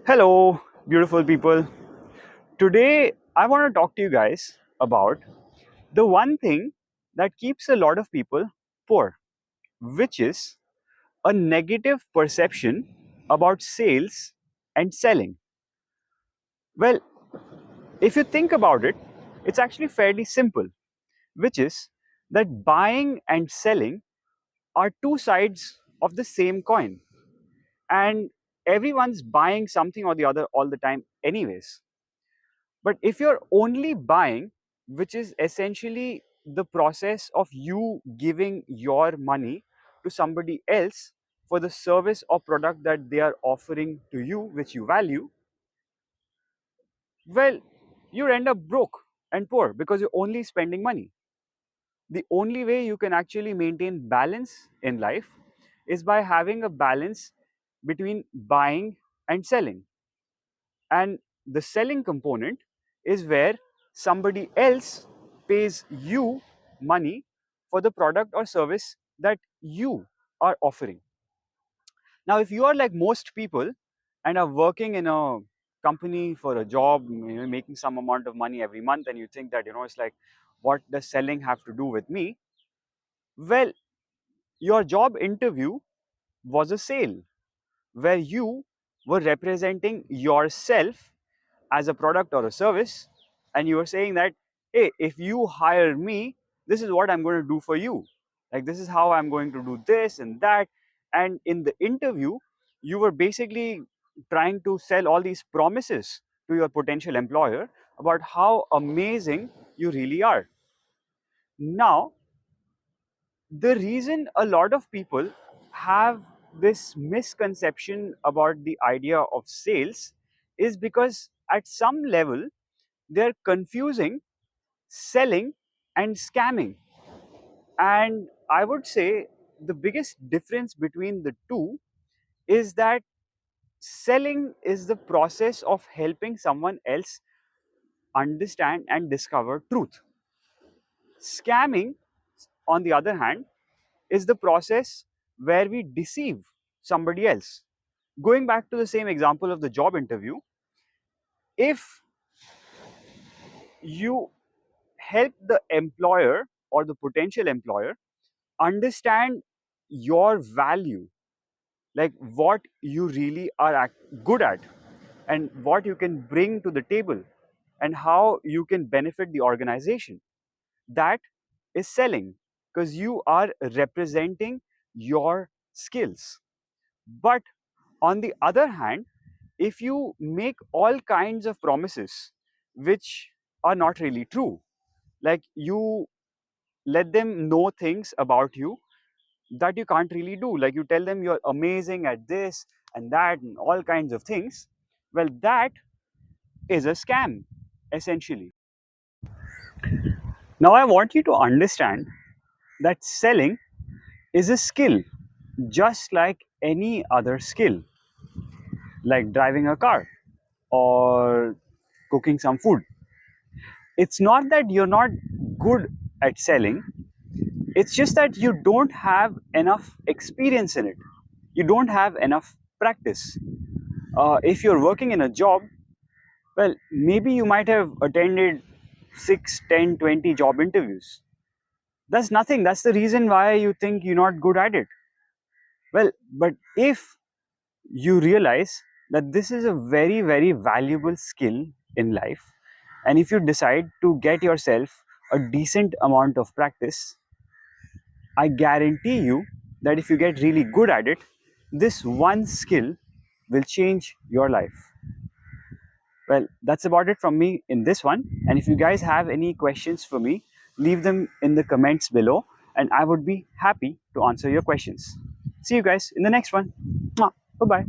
Hello, beautiful people. Today, I want to talk to you guys about the one thing that keeps a lot of people poor, which is a negative perception about sales and selling. Well, if you think about it, it's actually fairly simple, which is that buying and selling are two sides of the same coin, and everyone's buying something or the other all the time, anyways. But if you're only buying, which is essentially the process of you giving your money to somebody else for the service or product that they are offering to you, which you value, well, you end up broke and poor because you're only spending money. The only way you can actually maintain balance in life is by having a balance between buying and selling. And the selling component is where somebody else pays you money for the product or service that you are offering. Now, if you are like most people and are working in a company for a job, making some amount of money every month, and you think that, it's like, what does selling have to do with me? Well, your job interview was a sale where you were representing yourself as a product or a service, and you were saying that, hey, if you hire me, this is what I'm going to do for you. Like, this is how I'm going to do this and that. And in the interview, you were basically trying to sell all these promises to your potential employer about how amazing you really are. Now, the reason a lot of people have this misconception about the idea of sales is because at some level they're confusing selling and scamming. And I would say the biggest difference between the two is that selling is the process of helping someone else understand and discover truth. Scamming, on the other hand, is the process where we deceive somebody else. Going back to the same example of the job interview, if you help the employer or the potential employer understand your value, like what you really are good at and what you can bring to the table and how you can benefit the organization, that is selling, because you are representing your skills. But on the other hand, if you make all kinds of promises which are not really true, like you let them know things about you that you can't really do, like you tell them you're amazing at this and that and all kinds of things, well, that is a scam, essentially. Now, I want you to understand that selling is a skill just like any other skill, like driving a car or cooking some food. It's not that you're not good at selling, it's just that you don't have enough experience in it, you don't have enough practice. If you're working in a job, well, maybe you might have attended 6, 10, 20 job interviews. That's nothing. That's the reason why you think you're not good at it. Well, but if you realize that this is a very, very valuable skill in life, and if you decide to get yourself a decent amount of practice, I guarantee you that if you get really good at it, this one skill will change your life. Well, that's about it from me in this one. And if you guys have any questions for me, leave them in the comments below, and I would be happy to answer your questions. See you guys in the next one. Bye bye.